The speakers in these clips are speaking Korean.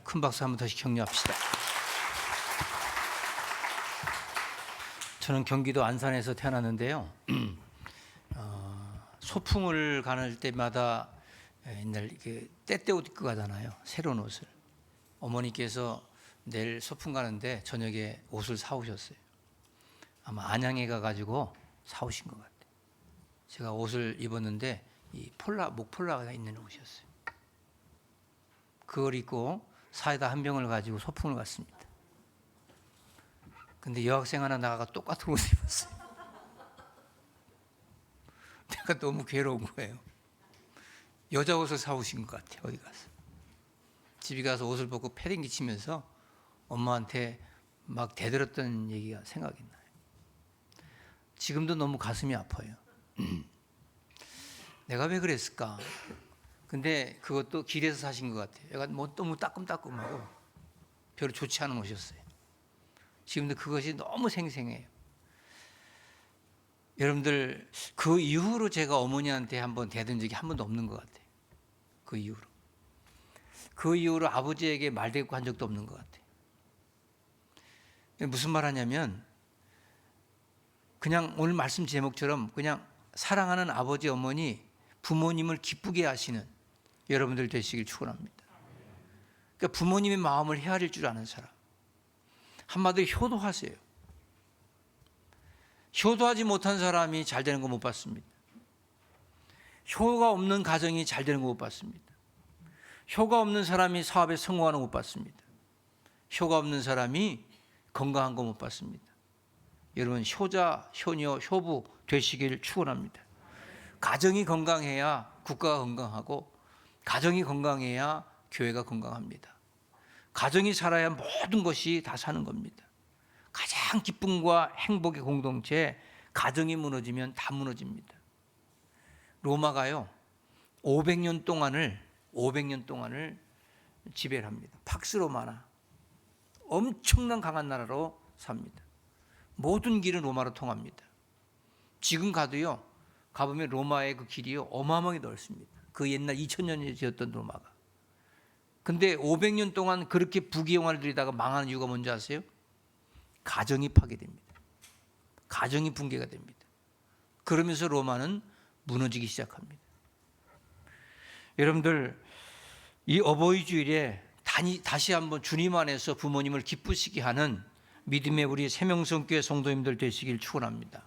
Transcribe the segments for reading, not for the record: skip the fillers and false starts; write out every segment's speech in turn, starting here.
큰 박수 한번 다시 격려합시다. 저는 경기도 안산에서 태어났는데요. 소풍을 가는 때마다 옛날 때때옷 입고 가잖아요. 새로운 옷을. 어머니께서 내일 소풍 가는데 저녁에 옷을 사오셨어요. 아마 안양에 가가지고 사오신 것 같아요. 제가 옷을 입었는데 이 목폴라가 있는 옷이었어요. 그걸 입고 사이다 한 병을 가지고 소풍을 갔습니다. 근데 여학생 하나 나가가 똑같은 옷을 입었어요. 내가 너무 괴로운 거예요. 여자 옷을 사오신 것 같아요. 어디 가서 집에 가서 옷을 벗고 패딩 기치면서 엄마한테 막 대들었던 얘기가 생각이 나요. 지금도 너무 가슴이 아파요. 내가 왜 그랬을까? 근데 그것도 길에서 사신 것 같아요. 얘가 뭐 너무 따끔따끔하고 별로 좋지 않은 옷이었어요. 지금도 그것이 너무 생생해요. 여러분들 그 이후로 제가 어머니한테 한번 대든 적이 한 번도 없는 것 같아요. 그 이후로 아버지에게 말대꾸 한 적도 없는 것 같아요. 무슨 말 하냐면 그냥 오늘 말씀 제목처럼 그냥 사랑하는 아버지 어머니 부모님을 기쁘게 하시는 여러분들 되시길 축원합니다. 그러니까 부모님의 마음을 헤아릴 줄 아는 사람. 한마디로 효도하세요. 효도하지 못한 사람이 잘 되는 거 못 봤습니다. 효가 없는 가정이 잘 되는 거 못 봤습니다. 효가 없는 사람이 사업에 성공하는 거 못 봤습니다. 효가 없는 사람이 건강한 거 못 봤습니다. 여러분 효자, 효녀, 효부 되시길 축원합니다. 가정이 건강해야 국가가 건강하고 가정이 건강해야 교회가 건강합니다. 가정이 살아야 모든 것이 다 사는 겁니다. 가장 기쁨과 행복의 공동체, 가정이 무너지면 다 무너집니다. 로마가요 500년 동안을 지배를 합니다. 팍스 로마나 엄청난 강한 나라로 삽니다. 모든 길은 로마로 통합니다. 지금 가보면 로마의 그 길이요 어마어마하게 넓습니다. 그 옛날 2000년에 지었던 로마가. 근데 500년 동안 그렇게 부귀영화를 누리다가 망하는 이유가 뭔지 아세요? 가정이 파괴됩니다. 가정이 붕괴가 됩니다. 그러면서 로마는 무너지기 시작합니다. 여러분들 이 어버이 주일에 다시 한번 주님 안에서 부모님을 기쁘시게 하는 믿음의 우리 세명성교회 성도님들 되시길 축원합니다.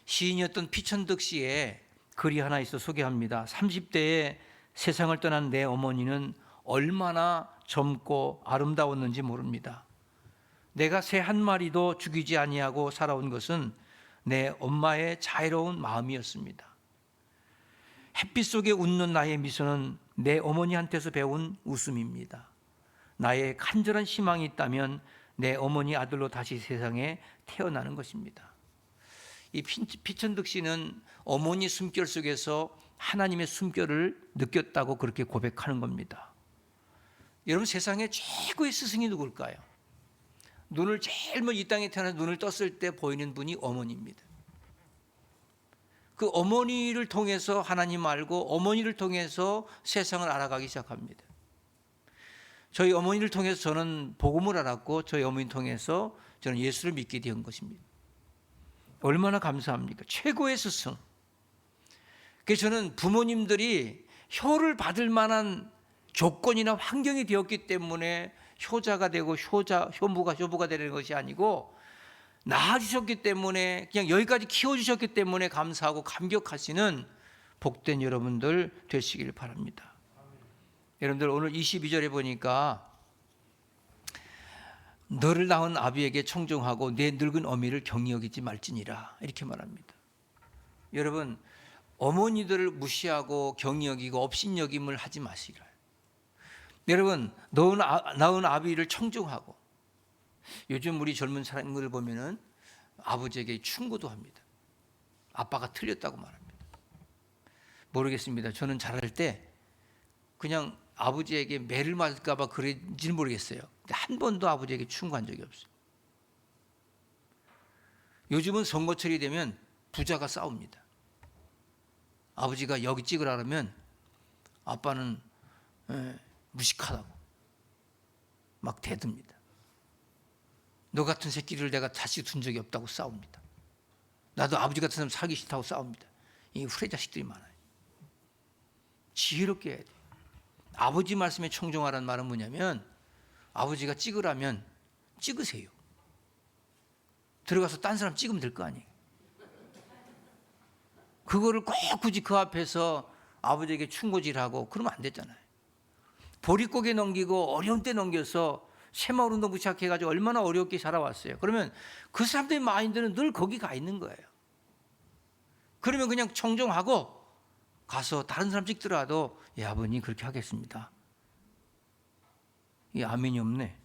시인이었던 피천득 씨의 글이 하나 있어 소개합니다. 30대에 세상을 떠난 내 어머니는 얼마나 젊고 아름다웠는지 모릅니다. 내가 새 한 마리도 죽이지 아니하고 살아온 것은 내 엄마의 자애로운 마음이었습니다. 햇빛 속에 웃는 나의 미소는 내 어머니한테서 배운 웃음입니다. 나의 간절한 희망이 있다면 내 어머니 아들로 다시 세상에 태어나는 것입니다. 이 피천득 씨는 어머니 숨결 속에서 하나님의 숨결을 느꼈다고 그렇게 고백하는 겁니다. 여러분 세상에 최고의 스승이 누굴까요? 눈을 제일 먼저 이 땅에 태어나서 눈을 떴을 때 보이는 분이 어머니입니다. 그 어머니를 통해서 하나님 알고 어머니를 통해서 세상을 알아가기 시작합니다. 저희 어머니를 통해서 저는 복음을 알았고 저희 어머니를 통해서 저는 예수를 믿게 된 것입니다. 얼마나 감사합니까? 최고의 스승. 그래서 저는 부모님들이 효를 받을 만한 조건이나 환경이 되었기 때문에 효자가 되고 효부가 되는 것이 아니고 낳아주셨기 때문에 그냥 여기까지 키워주셨기 때문에 감사하고 감격하시는 복된 여러분들 되시길 바랍니다. 여러분들 오늘 22절에 보니까 너를 낳은 아비에게 청종하고 내 늙은 어미를 경히 여기지 말지니라 이렇게 말합니다. 여러분 어머니들을 무시하고 경히 여기고 업신여김을 하지 마시라. 여러분 낳은 아비를 청종하고 요즘 우리 젊은 사람들 보면은 아버지에게 충고도 합니다. 아빠가 틀렸다고 말합니다. 모르겠습니다. 저는 자랄 때 그냥 아버지에게 매를 맞을까 봐 그런지는 모르겠어요. 근데 한 번도 아버지에게 충고한 적이 없어요. 요즘은 선거철이 되면 부자가 싸웁니다. 아버지가 여기 찍으라 그러면 아빠는 무식하다고 막 대듭니다. 너 같은 새끼를 내가 자식 둔 적이 없다고 싸웁니다. 나도 아버지 같은 사람 살기 싫다고 싸웁니다. 이 후레 자식들이 많아요. 지혜롭게 해야 돼요. 아버지 말씀에 청종하라는 말은 뭐냐면 아버지가 찍으라면 찍으세요. 들어가서 딴 사람 찍으면 될 거 아니에요. 그거를 꼭 굳이 그 앞에서 아버지에게 충고질하고 그러면 안 되잖아요. 보릿고개 넘기고 어려운 때 넘겨서 새마을 운동 시작해가지고 얼마나 어렵게 살아왔어요. 그러면 그 사람들의 마인드는 늘 거기 가 있는 거예요. 그러면 그냥 청종하고 가서 다른 사람 찍더라도 예, 아버님 그렇게 하겠습니다. 이 아멘이 없네.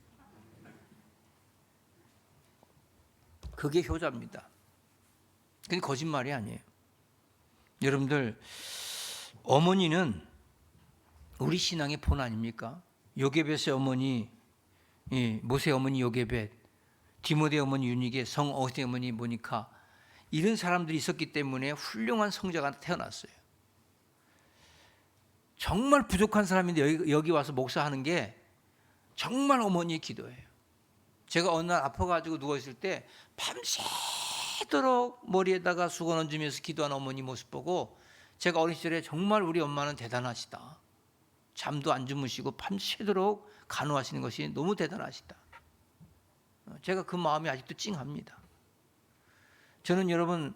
그게 효자입니다. 그게 거짓말이 아니에요. 여러분들, 어머니는 우리 신앙의 본 아닙니까? 요게벳의 어머니, 모세 어머니 요게벳, 디모데 어머니 유니게, 성어세 어머니 모니카, 이런 사람들이 있었기 때문에 훌륭한 성자가 태어났어요. 정말 부족한 사람인데 여기 와서 목사하는 게 정말 어머니의 기도예요. 제가 어느 날 아파가지고 누워있을 때 밤새도록 머리에다가 수건 얹으면서 기도하는 어머니 모습 보고 제가 어린 시절에 정말 우리 엄마는 대단하시다. 잠도 안 주무시고 밤새도록 간호하시는 것이 너무 대단하시다. 제가 그 마음이 아직도 찡합니다. 저는 여러분,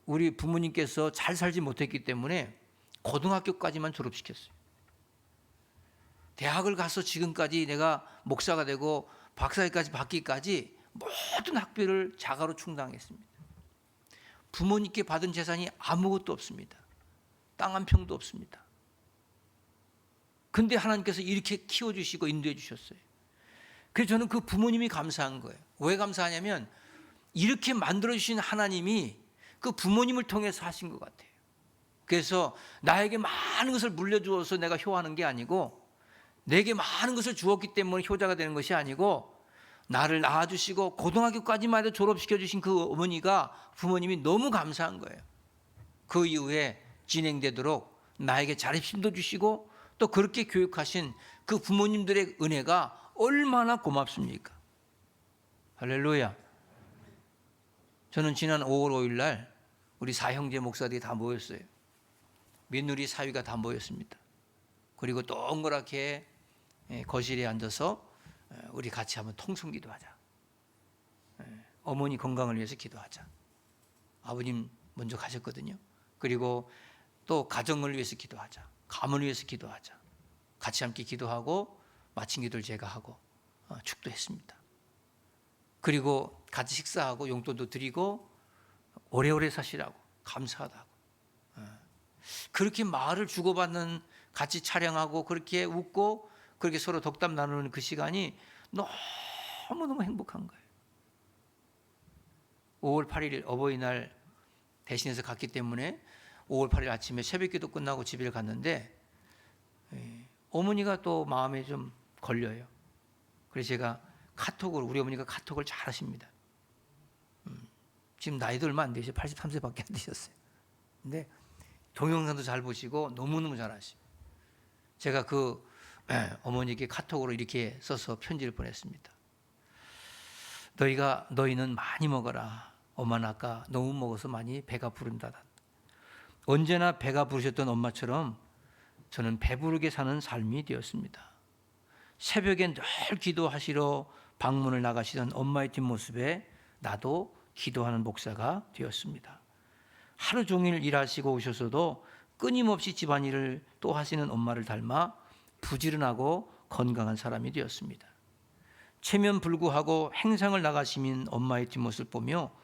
우리 부모님께서 잘 살지 못했기 때문에 고등학교까지만 졸업시켰어요. 대학을 가서 지금까지 내가 목사가 되고 박사까지 받기까지 모든 학비를 자가로 충당했습니다. 부모님께 받은 재산이 아무것도 없습니다. 땅 한 평도 없습니다. 근데 하나님께서 이렇게 키워주시고 인도해 주셨어요. 그래서 저는 그 부모님이 감사한 거예요. 왜 감사하냐면 이렇게 만들어주신 하나님이 그 부모님을 통해서 하신 것 같아요. 그래서 나에게 많은 것을 물려주어서 내가 효하는 게 아니고 내게 많은 것을 주었기 때문에 효자가 되는 것이 아니고 나를 낳아주시고 고등학교까지만 해도 졸업시켜주신 그 어머니가 부모님이 너무 감사한 거예요. 그 이후에 진행되도록 나에게 자립심도 주시고 또 그렇게 교육하신 그 부모님들의 은혜가 얼마나 고맙습니까? 할렐루야. 저는 지난 5월 5일 날 우리 사형제 목사들이 다 모였어요. 민누리 사위가 다 모였습니다. 그리고 동그랗게 거실에 앉아서 우리 같이 한번 통성기도하자. 어머니 건강을 위해서 기도하자. 아버님 먼저 가셨거든요. 그리고 또 가정을 위해서 기도하자. 가문을 위해서 기도하자. 같이 함께 기도하고 마친 기도를 제가 하고 축도했습니다. 그리고 같이 식사하고 용돈도 드리고 오래오래 사시라고 감사하다고. 그렇게 말을 주고받는, 같이 촬영하고 그렇게 웃고 그렇게 서로 덕담 나누는 그 시간이 너무너무 행복한 거예요. 5월 8일 어버이날 대신해서 갔기 때문에 5월 8일 아침에 새벽기도 끝나고 집에 갔는데 어머니가 또 마음에 좀 걸려요. 그래서 제가 카톡으로, 우리 어머니가 카톡을 잘 하십니다. 지금 나이도 얼마 안 되셔. 83세밖에 안 되셨어요. 근데 동영상도 잘 보시고 너무너무 잘하시고, 제가 어머니께 카톡으로 이렇게 써서 편지를 보냈습니다. 너희는 많이 먹어라. 엄마는 아까 너무 먹어서 많이 배가 부른다. 언제나 배가 부르셨던 엄마처럼 저는 배부르게 사는 삶이 되었습니다. 새벽에 늘 기도하시러 방문을 나가시던 엄마의 뒷모습에 나도 기도하는 목사가 되었습니다. 하루 종일 일하시고 오셔서도 끊임없이 집안일을 또 하시는 엄마를 닮아 부지런하고 건강한 사람이 되었습니다. 체면불구하고 행상을 나가시는 엄마의 뒷모습을 보며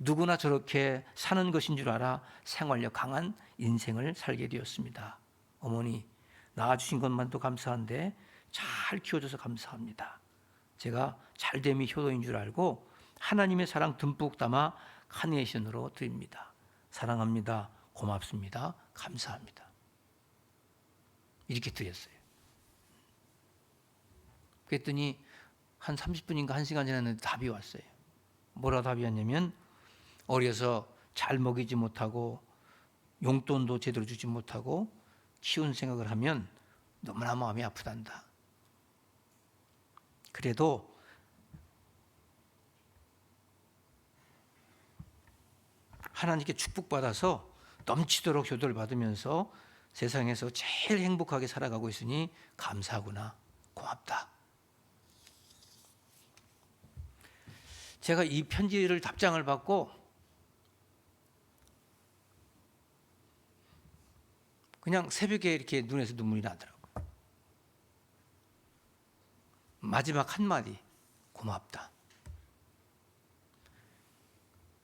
누구나 저렇게 사는 것인 줄 알아 생활력 강한 인생을 살게 되었습니다. 어머니, 낳아주신 것만도 감사한데 잘 키워줘서 감사합니다. 제가 잘됨이 효도인 줄 알고 하나님의 사랑 듬뿍 담아 카네이션으로 드립니다. 사랑합니다. 고맙습니다. 감사합니다. 이렇게 드렸어요. 그랬더니 한 30분인가 1시간 지났는데 답이 왔어요. 뭐라 답이 왔냐면, 어려서 잘 먹이지 못하고 용돈도 제대로 주지 못하고 키운 생각을 하면 너무나 마음이 아프단다. 그래도 하나님께 축복받아서 넘치도록 효도를 받으면서 세상에서 제일 행복하게 살아가고 있으니 감사하구나, 고맙다. 제가 이 편지를 답장을 받고 그냥 새벽에 이렇게 눈에서 눈물이 나더라고요. 마지막 한마디, 고맙다.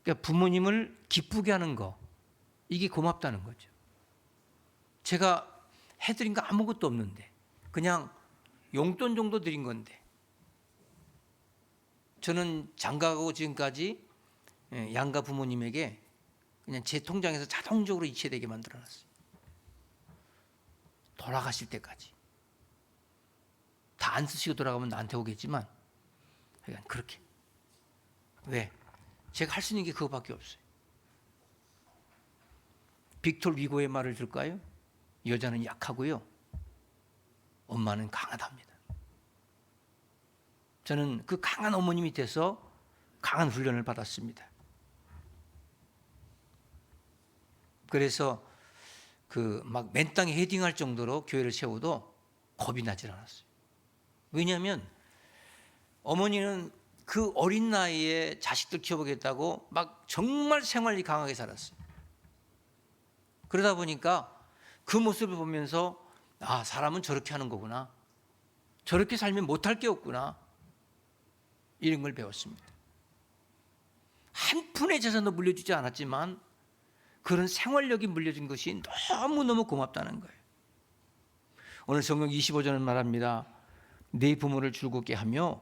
그러니까 부모님을 기쁘게 하는 거, 이게 고맙다는 거죠. 제가 해드린 거 아무것도 없는데, 그냥 용돈 정도 드린 건데, 저는 장가가고 지금까지 양가 부모님에게 그냥 제 통장에서 자동적으로 이체되게 만들어놨어요. 돌아가실 때까지. 다 안 쓰시고 돌아가면 나한테 오겠지만, 그냥 그렇게. 왜? 제가 할 수 있는 게 그거밖에 없어요. 빅톨 위고의 말을 들을까요? 여자는 약하고요, 엄마는 강하답니다. 저는 그 강한 어머님이 돼서 강한 훈련을 받았습니다. 그래서 그 막 맨 땅에 헤딩할 정도로 교회를 세워도 겁이 나질 않았어요. 왜냐하면 어머니는 그 어린 나이에 자식들 키워보겠다고 막 정말 생활이 강하게 살았어요. 그러다 보니까 그 모습을 보면서 아, 사람은 저렇게 하는 거구나, 저렇게 살면 못할 게 없구나, 이런 걸 배웠습니다. 한 푼의 재산도 물려주지 않았지만 그런 생활력이 물려준 것이 너무너무 고맙다는 거예요. 오늘 성경 25절은 말합니다. 네 부모를 즐겁게 하며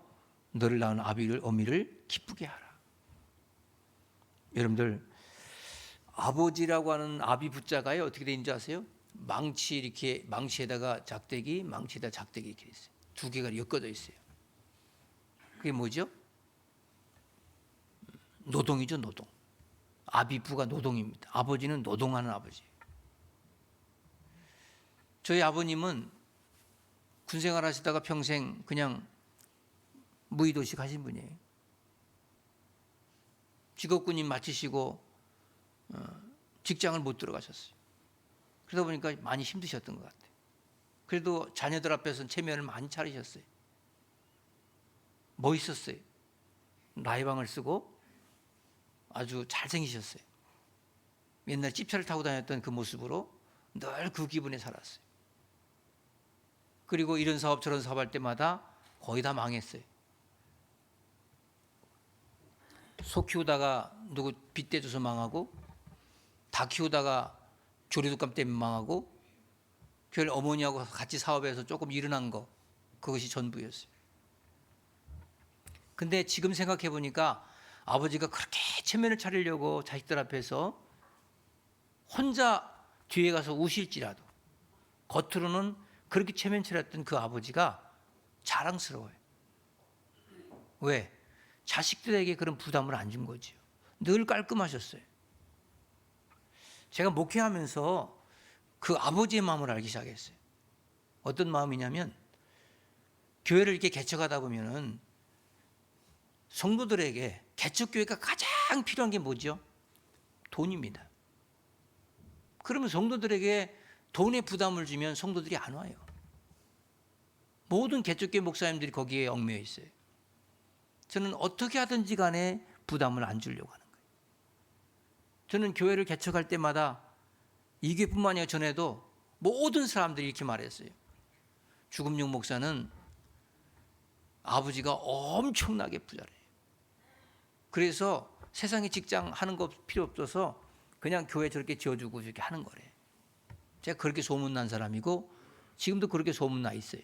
너를 낳은 아비를 어미를 기쁘게 하라. 여러분들, 아버지라고 하는 아비 붙자가요, 어떻게 되는지 아세요? 망치, 이렇게 망치에다가 작대기, 망치에다 작대기 이렇게 있어요. 두 개가 엮어져 있어요. 그게 뭐죠? 노동이죠, 노동. 아비부가 노동입니다. 아버지는 노동하는 아버지. 저희 아버님은 군생활 하시다가 평생 그냥 무의도식 하신 분이에요. 직업군인 마치시고 직장을 못 들어가셨어요. 그러다 보니까 많이 힘드셨던 것 같아요. 그래도 자녀들 앞에서는 체면을 많이 차리셨어요. 멋있었어요. 라이방을 쓰고 아주 잘생기셨어요. 옛날 찝차를 타고 다녔던 그 모습으로 늘 그 기분에 살았어요. 그리고 이런 사업 저런 사업 할 때마다 거의 다 망했어요. 소 키우다가 누구 빚대줘서 망하고, 닭 키우다가 조리독감 때문에 망하고, 결 어머니하고 같이 사업해서 조금 일어난 거, 그것이 전부였어요. 근데 지금 생각해 보니까 아버지가 그렇게 체면을 차리려고 자식들 앞에서 혼자 뒤에 가서 우실지라도 겉으로는 그렇게 체면 차렸던 그 아버지가 자랑스러워요. 왜? 자식들에게 그런 부담을 안 준 거죠. 늘 깔끔하셨어요. 제가 목회하면서 그 아버지의 마음을 알기 시작했어요. 어떤 마음이냐면, 교회를 이렇게 개척하다 보면은 성도들에게 개척교회가 가장 필요한 게 뭐죠? 돈입니다. 그러면 성도들에게 돈의 부담을 주면 성도들이 안 와요. 모든 개척교회 목사님들이 거기에 얽매여 있어요. 저는 어떻게 하든지 간에 부담을 안 주려고 하는 거예요. 저는 교회를 개척할 때마다 이 교회뿐만 아니라 전에도 모든 사람들이 이렇게 말했어요. 주금용 목사는 아버지가 엄청나게 부자래요. 그래서 세상에 직장 하는 거 필요 없어서 그냥 교회 저렇게 지어주고 저렇게 하는 거래. 제가 그렇게 소문난 사람이고 지금도 그렇게 소문나 있어요.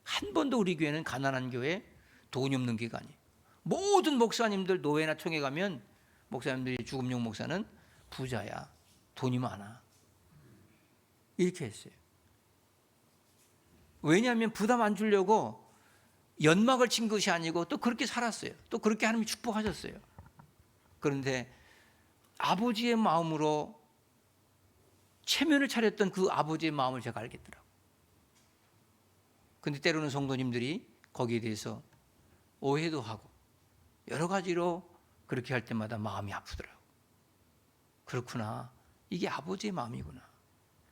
한 번도 우리 교회는 가난한 교회, 돈이 없는 교회가 아니에요. 모든 목사님들 노회나 총회 가면 목사님들이 주금용 목사는 부자야, 돈이 많아, 이렇게 했어요. 왜냐하면 부담 안 주려고 연막을 친 것이 아니고 또 그렇게 살았어요. 또 그렇게 하나님이 축복하셨어요. 그런데 아버지의 마음으로 체면을 차렸던 그 아버지의 마음을 제가 알겠더라고요. 그런데 때로는 성도님들이 거기에 대해서 오해도 하고 여러 가지로 그렇게 할 때마다 마음이 아프더라고. 그렇구나. 이게 아버지의 마음이구나.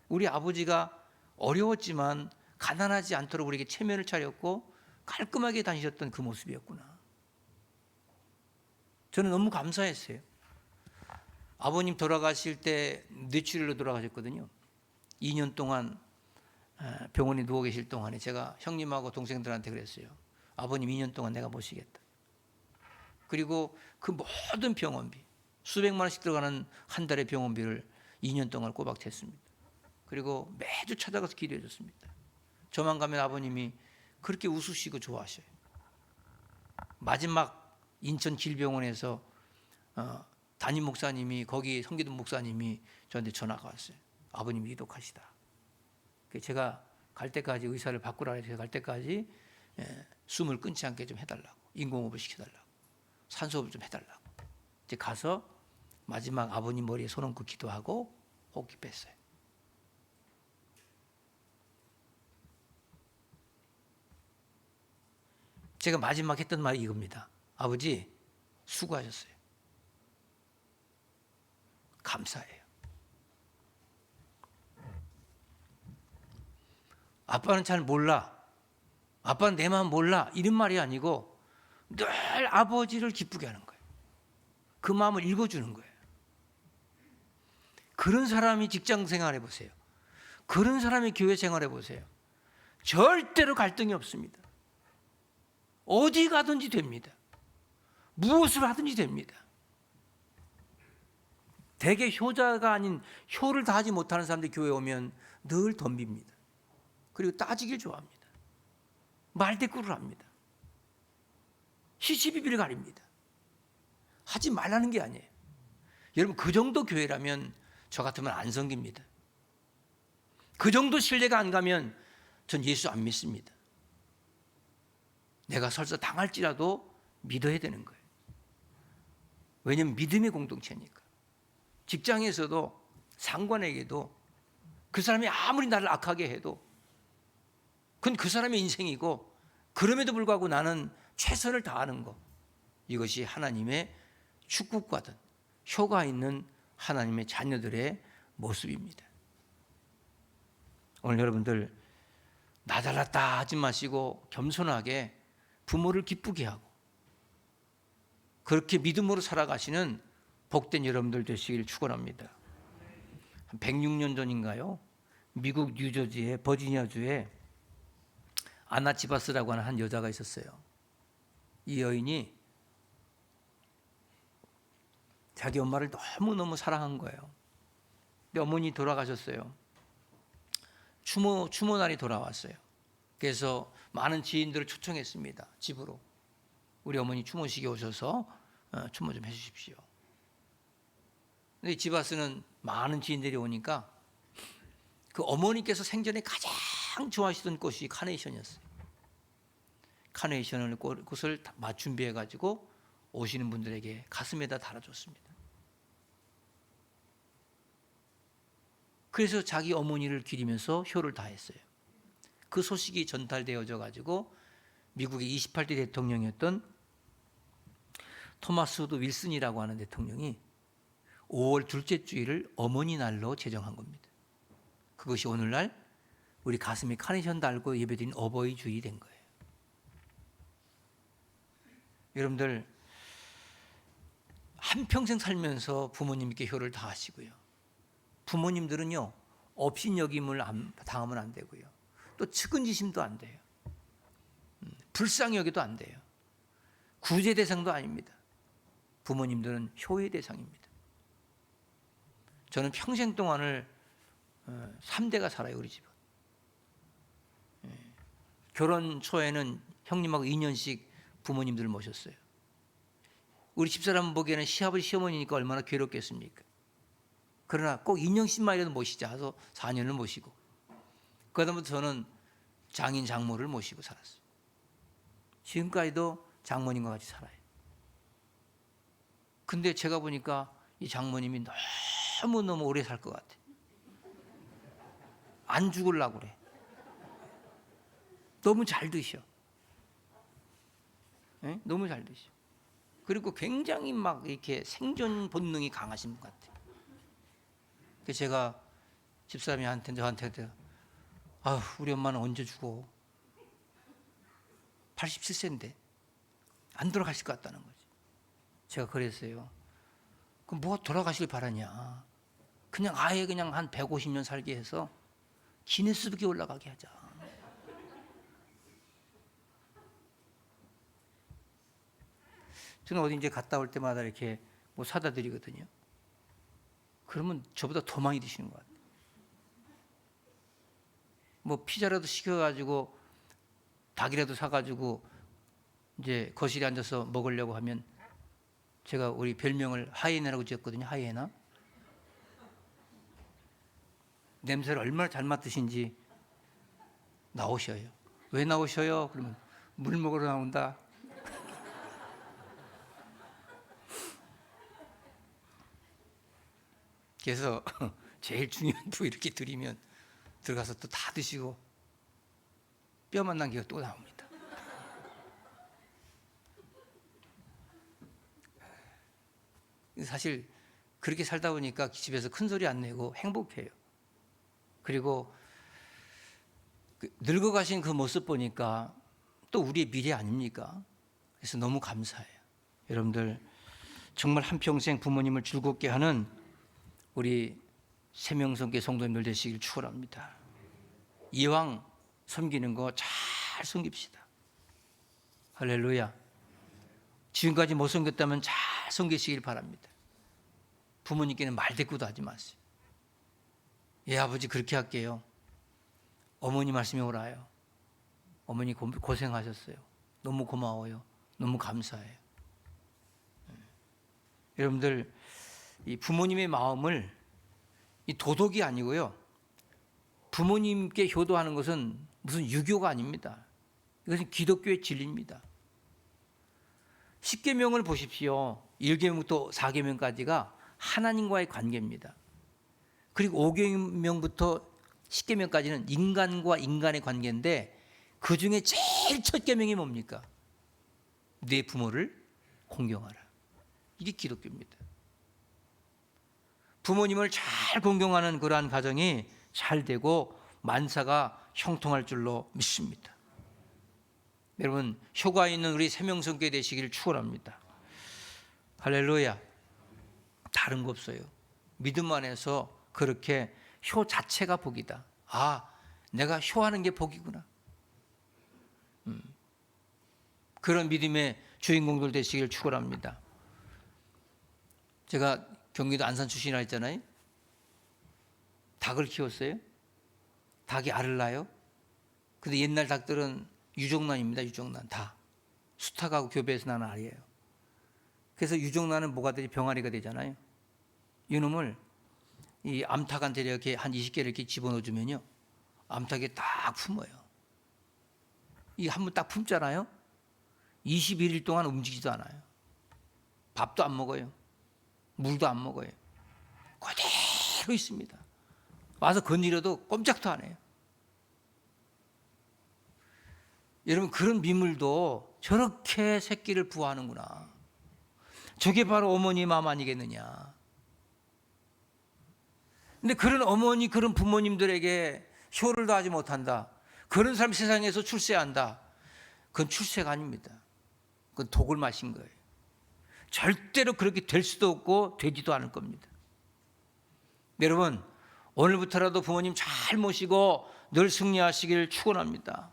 우리 아버지가 어려웠지만 가난하지 않도록 우리에게 체면을 차렸고 깔끔하게 다니셨던 그 모습이었구나. 저는 너무 감사했어요. 아버님 돌아가실 때 뇌출혈로 돌아가셨거든요. 2년 동안 병원에 누워 계실 동안에 제가 형님하고 동생들한테 그랬어요. 아버님 2년 동안 내가 모시겠다. 그리고 그 모든 병원비, 수백만 원씩 들어가는 한 달의 병원비를 2년 동안 꼬박 댔습니다. 그리고 매주 찾아가서 기도해 줬습니다. 저만 가면 아버님이 그렇게 웃으시고 좋아하셔요. 마지막 인천 길병원에서 담임 목사님이, 거기 성기동 목사님이 저한테 전화가 왔어요. 아버님이 이독하시다. 제가 갈 때까지, 의사를 바꾸라 해서 갈 때까지 숨을 끊지 않게 좀 해달라고, 인공호흡을 시켜달라고, 산소호흡을 좀 해달라고. 이제 가서 마지막 아버님 머리에 손 얹고 기도하고 호흡기 뺐어요. 제가 마지막 했던 말이 이겁니다. 아버지 수고하셨어요. 감사해요. 아빠는 잘 몰라. 아빠는 내 마음 몰라. 이런 말이 아니고 늘 아버지를 기쁘게 하는 거예요. 그 마음을 읽어주는 거예요. 그런 사람이 직장 생활해 보세요. 그런 사람이 교회 생활해 보세요. 절대로 갈등이 없습니다. 어디 가든지 됩니다. 무엇을 하든지 됩니다. 대개 효자가 아닌, 효를 다하지 못하는 사람들이 교회에 오면 늘 덤빕니다. 그리고 따지길 좋아합니다. 말대꾸를 합니다. 시시비비를 가립니다. 하지 말라는 게 아니에요. 여러분, 그 정도 교회라면 저 같으면 안 섬깁니다. 그 정도 신뢰가 안 가면 전 예수 안 믿습니다. 내가 설사 당할지라도 믿어야 되는 거예요. 왜냐하면 믿음의 공동체니까. 직장에서도, 상관에게도 그 사람이 아무리 나를 악하게 해도 그건 그 사람의 인생이고, 그럼에도 불구하고 나는 최선을 다하는 것, 이것이 하나님의 축복과든 효가 있는 하나님의 자녀들의 모습입니다. 오늘 여러분들 나 잘났다 하지 마시고 겸손하게 부모를 기쁘게 하고 그렇게 믿음으로 살아가시는 복된 여러분들 되시길 축원합니다. 106년 전인가요? 미국 뉴저지의 버지니아주에 아나 치바스라고 하는 한 여자가 있었어요. 이 여인이 자기 엄마를 너무너무 사랑한 거예요. 근데 어머니 돌아가셨어요. 추모 날이 돌아왔어요. 그래서 많은 지인들을 초청했습니다. 집으로. 우리 어머니 추모식에 오셔서 추모 좀 해주십시오. 근데 치바스는 많은 지인들이 오니까 그 어머니께서 생전에 가장 좋아하시던 꽃이 카네이션이었어요. 카네이션을 꽃을 준비해 가지고 오시는 분들에게 가슴에다 달아줬습니다. 그래서 자기 어머니를 기리면서 효를 다했어요. 그 소식이 전달되어져 가지고 미국의 28대 대통령이었던 토마스 우드 윌슨이라고 하는 대통령이 5월 둘째 주일을 어머니 날로 제정한 겁니다. 그것이 오늘날 우리 가슴에 카네이션 달고 예배드린 어버이 주일이 된 거예요. 여러분들 한평생 살면서 부모님께 효를 다하시고요. 부모님들은요, 업신여김을 당하면 안 되고요. 또 측은지심도 안 돼요. 불쌍히 여겨도 안 돼요. 구제 대상도 아닙니다. 부모님들은 효의 대상입니다. 저는 평생 동안을 3대가 살아요, 우리 집은. 결혼 초에는 형님하고 2년씩 부모님들을 모셨어요. 우리 집사람 보기에는 시아버지 시어머니니까 얼마나 괴롭겠습니까? 그러나 꼭 2년씩만이라도 모시자 해서 4년을 모시고, 그다음부터 저는 장인 장모를 모시고 살았어요. 지금까지도 장모님과 같이 살아요. 근데 제가 보니까 이 장모님이 너무너무 오래 살 것 같아. 안 죽으려고 그래. 너무 잘 드셔. 예? 너무 잘 드셔. 그리고 굉장히 막 이렇게 생존 본능이 강하신 것 같아요. 그래서 제가 집사람이 저한테 아, 우리 엄마는 언제 죽어? 87세인데 안 돌아가실 것 같다는 거지. 제가 그랬어요. 그럼 뭐가 돌아가실 바라냐? 그냥 아예 그냥 한 150년 살게 해서 기네스북에 올라가게 하자. 저는 어디 이제 갔다 올 때마다 이렇게 뭐 사다 드리거든요. 그러면 저보다 더 많이 드시는 것 같아요. 뭐 피자라도 시켜가지고 닭이라도 사가지고 이제 거실에 앉아서 먹으려고 하면 제가 우리 별명을 하이에나라고 지었거든요. 하이에나. 냄새를 얼마나 잘 맡으신지 나오셔요. 왜 나오셔요? 그러면 물 먹으러 나온다. 그래서 제일 중요한 부위 이렇게 드리면 들어가서 또 다 드시고 뼈만 남기고 또 나옵니다. 사실 그렇게 살다 보니까 집에서 큰 소리 안 내고 행복해요. 그리고 늙어가신 그 모습 보니까 또 우리의 미래 아닙니까? 그래서 너무 감사해요. 여러분들 정말 한평생 부모님을 즐겁게 하는 우리 세명성교 성도님들 되시길 축원합니다. 이왕 섬기는 거 잘 섬깁시다. 할렐루야. 지금까지 못 섬겼다면 잘 섬기시길 바랍니다. 부모님께는 말대꾸도 하지 마세요. 예, 아버지 그렇게 할게요. 어머니 말씀이 옳아요. 어머니 고생하셨어요. 너무 고마워요. 너무 감사해요. 여러분들 이 부모님의 마음을 이 도덕이 아니고요. 부모님께 효도하는 것은 무슨 유교가 아닙니다. 이것은 기독교의 진리입니다. 10계명을 보십시오. 1계명부터 4계명까지가 하나님과의 관계입니다. 그리고 5계명부터 10계명까지는 인간과 인간의 관계인데 그 중에 제일 첫 계명이 뭡니까? 내 부모를 공경하라. 이게 기독교입니다. 부모님을 잘 공경하는 그러한 가정이 잘 되고 만사가 형통할 줄로 믿습니다. 여러분 효과 있는 우리 세명성교 되시기를 축원합니다. 할렐루야. 다른 거 없어요. 믿음 안에서 그렇게 효 자체가 복이다. 아, 내가 효하는 게 복이구나. 그런 믿음의 주인공들 되시기를 축원합니다. 제가 경기도 안산 출신이라 했잖아요. 닭을 키웠어요. 닭이 알을 낳아요. 근데 옛날 닭들은 유정란입니다. 유정란 다 수탉하고 교배해서 나는 알이에요. 그래서 유정란은 뭐가 되지? 병아리가 되잖아요. 이놈을 이 암탉한테 이렇게 한 20개를 이렇게 집어넣어주면요, 암탉이 딱 품어요. 이 한 번 딱 품잖아요. 21일 동안 움직이지도 않아요. 밥도 안 먹어요. 물도 안 먹어요. 그대로 있습니다. 와서 건드려도 꼼짝도 안 해요. 여러분 그런 미물도 저렇게 새끼를 부화하는구나. 저게 바로 어머니 마음 아니겠느냐. 근데 그런 어머니 그런 부모님들에게 효를 다하지 못한다. 그런 사람 세상에서 출세한다. 그건 출세가 아닙니다. 그건 독을 마신 거예요. 절대로 그렇게 될 수도 없고 되지도 않을 겁니다. 여러분 오늘부터라도 부모님 잘 모시고 늘 승리하시길 축원합니다.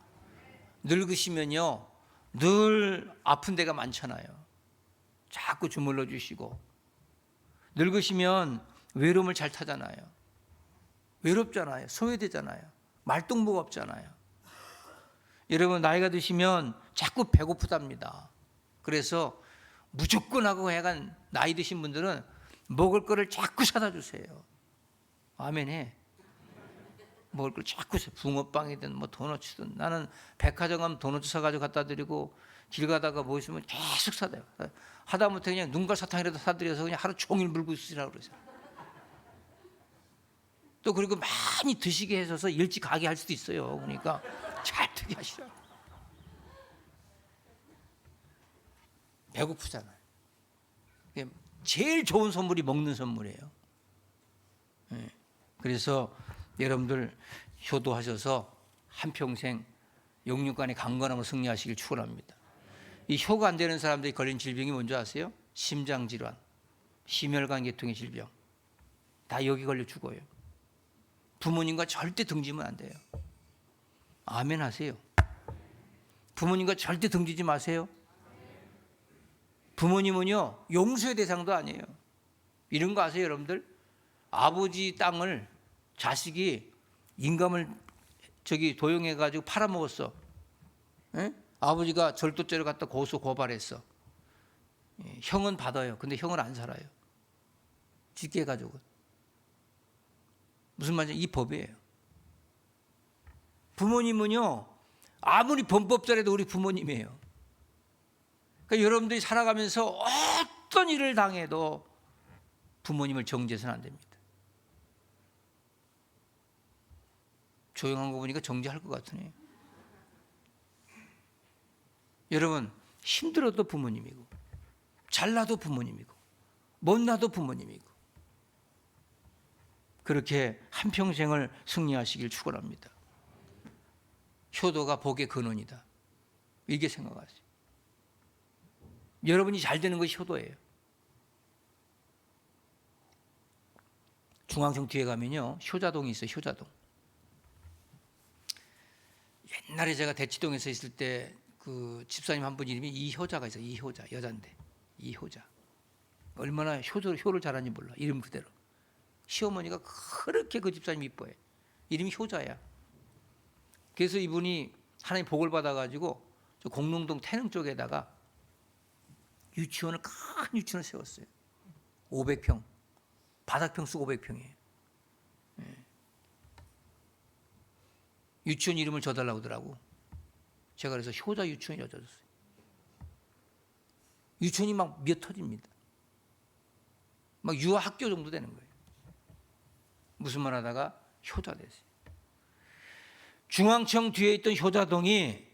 늙으시면요 늘 아픈 데가 많잖아요. 자꾸 주물러 주시고 늙으시면 외로움을 잘 타잖아요. 외롭잖아요. 소외되잖아요. 말동무가 없잖아요. 여러분 나이가 드시면 자꾸 배고프답니다. 그래서 무조건 하고 약간 나이 드신 분들은 먹을 거를 자꾸 사다 주세요. 아멘해. 먹을 걸 자꾸 사요. 붕어빵이든 뭐 도너츠든. 나는 백화점 가면 도너츠 사가지고 갖다 드리고 길 가다가 뭐 있으면 계속 사다요. 하다못해 그냥 눈갈 사탕이라도 사드려서 그냥 하루 종일 물고 있으라고 그러세요. 또 그리고 많이 드시게 해서 일찍 가게 할 수도 있어요. 그러니까 잘 되게 하시라고. 배고프잖아요. 제일 좋은 선물이 먹는 선물이에요. 그래서 여러분들 효도하셔서 한평생 영육간의 강건함을 승리하시길 축원합니다. 이 효가 안 되는 사람들이 걸린 질병이 뭔지 아세요? 심장질환, 심혈관 계통의 질병. 다 여기 걸려 죽어요. 부모님과 절대 등지면 안 돼요. 아멘 하세요. 부모님과 절대 등지지 마세요. 부모님은요, 용서의 대상도 아니에요. 이런 거 아세요, 여러분들? 아버지 땅을 자식이 임금을 도용해가지고 팔아먹었어. 에? 아버지가 절도죄를 갖다 고소 고발했어. 형은 받아요. 근데 형은 안 살아요. 직계 가족은. 무슨 말이죠? 이 법이에요. 부모님은요, 아무리 범법자라도 우리 부모님이에요. 그러니까 여러분들이 살아가면서 어떤 일을 당해도 부모님을 정죄해서는 안 됩니다. 조용한 거 보니까 정죄할 것 같으네요. 여러분, 힘들어도 부모님이고, 잘나도 부모님이고, 못나도 부모님이고, 그렇게 한평생을 승리하시길 축원합니다. 효도가 복의 근원이다. 이렇게 생각하세요. 여러분이 잘 되는 것이 효도예요. 중앙청 뒤에 가면요, 효자동이 있어요. 효자동. 옛날에 제가 대치동에서 있을 때 그 집사님 한 분 이름이 이효자가 있어요. 이효자, 여잔데 이효자. 얼마나 효를 잘하는지 몰라. 이름 그대로. 시어머니가 그렇게 그 집사님 이뻐해. 이름이 효자야. 그래서 이분이 하나님 복을 받아가지고 저 공릉동 태릉 쪽에다가 유치원을, 큰 유치원을 세웠어요. 500평. 바닥평수 500평이에요. 유치원 이름을 줘달라고 하더라고. 제가 그래서 효자 유치원이라고 줬어요. 유치원이 막 미어 터집니다. 막 유아학교 정도 되는 거예요. 무슨 말 하다가 효자 됐어요. 중앙청 뒤에 있던 효자동이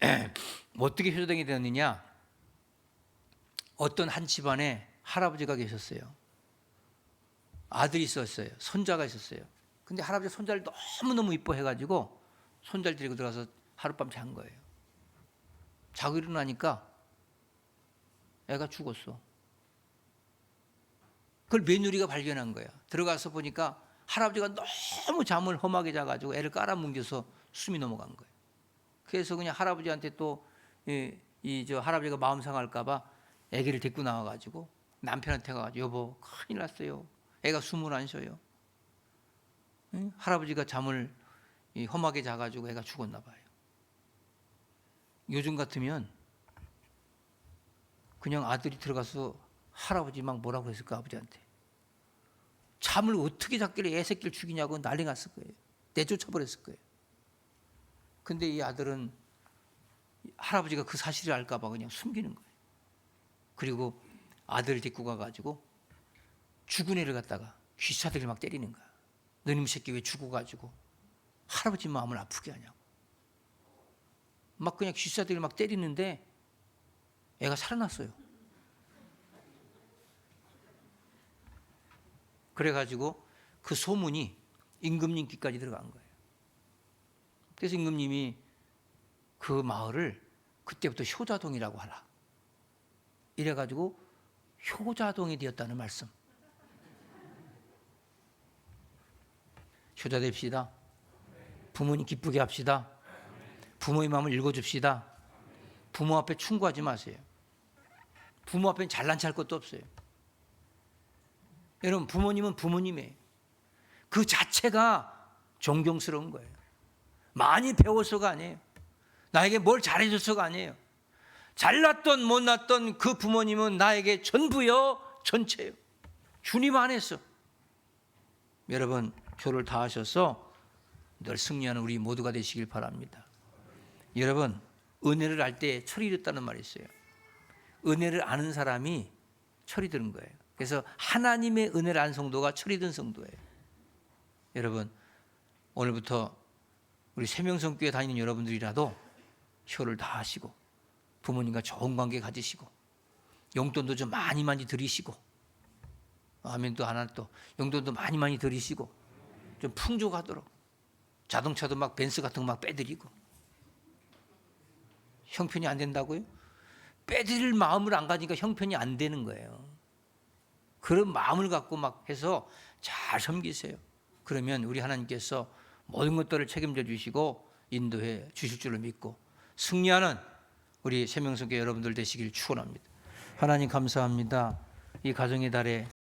어떻게 효자동이 되었느냐. 어떤 한 집안에 할아버지가 계셨어요. 아들이 있었어요. 손자가 있었어요. 근데 할아버지가 손자를 너무너무 이뻐해가지고 손자를 데리고 들어가서 하룻밤 잔 거예요. 자고 일어나니까 애가 죽었어. 그걸 며느리가 발견한 거야. 들어가서 보니까 할아버지가 너무 잠을 험하게 자가지고 애를 깔아뭉개서 숨이 넘어간 거예요. 그래서 그냥 할아버지한테 또 할아버지가 마음 상할까봐 애기를 데리고 나와가지고 남편한테 가가지고 여보 큰일 났어요. 애가 숨을 안 쉬어요. 할아버지가 잠을 험하게 자가지고 애가 죽었나 봐요. 요즘 같으면 그냥 아들이 들어가서 할아버지 막 뭐라고 했을까 아버지한테. 잠을 어떻게 잤길래 애 새끼를 죽이냐고 난리 났을 거예요. 내쫓아버렸을 거예요. 근데 이 아들은 할아버지가 그 사실을 알까 봐 그냥 숨기는 거예요. 그리고 아들을 데리고 가가지고 죽은 애를 갖다가 귀사들이 막 때리는 거야. 너님 새끼 왜 죽어가지고 할아버지 마음을 아프게 하냐고. 막 그냥 귀사들이 막 때리는데 애가 살아났어요. 그래가지고 그 소문이 임금님 귀까지 들어간 거예요. 그래서 임금님이 그 마을을 그때부터 효자동이라고 하라. 이래가지고 효자동이 되었다는 말씀. 효자 됩시다. 부모님 기쁘게 합시다. 부모의 마음을 읽어줍시다. 부모 앞에 충고하지 마세요. 부모 앞에는 잘난 체 할 것도 없어요. 여러분, 부모님은 부모님이에요. 그 자체가 존경스러운 거예요. 많이 배워서가 아니에요. 나에게 뭘 잘해줘서가 아니에요. 잘났던 못났던 그 부모님은 나에게 전부요, 전체요. 주님 안에서. 여러분, 효를 다하셔서 늘 승리하는 우리 모두가 되시길 바랍니다. 여러분, 은혜를 알 때 철이 들었다는 말이 있어요. 은혜를 아는 사람이 철이 드는 거예요. 그래서 하나님의 은혜를 아는 성도가 철이 든 성도예요. 여러분, 오늘부터 우리 세명성교회 다니는 여러분들이라도 효를 다하시고 부모님과 좋은 관계 가지시고 용돈도 좀 많이 드리시고, 아멘. 또 하나 또 용돈도 많이 드리시고 좀 풍족하도록 자동차도 막 벤츠 같은 거 막 빼드리고. 형편이 안 된다고요? 빼드릴 마음을 안 가지니까 형편이 안 되는 거예요. 그런 마음을 갖고 막 해서 잘 섬기세요. 그러면 우리 하나님께서 모든 것들을 책임져 주시고 인도해 주실 줄을 믿고 승리하는 우리 세명성교회 여러분들 되시길 축원합니다. 하나님 감사합니다. 이 가정의 달에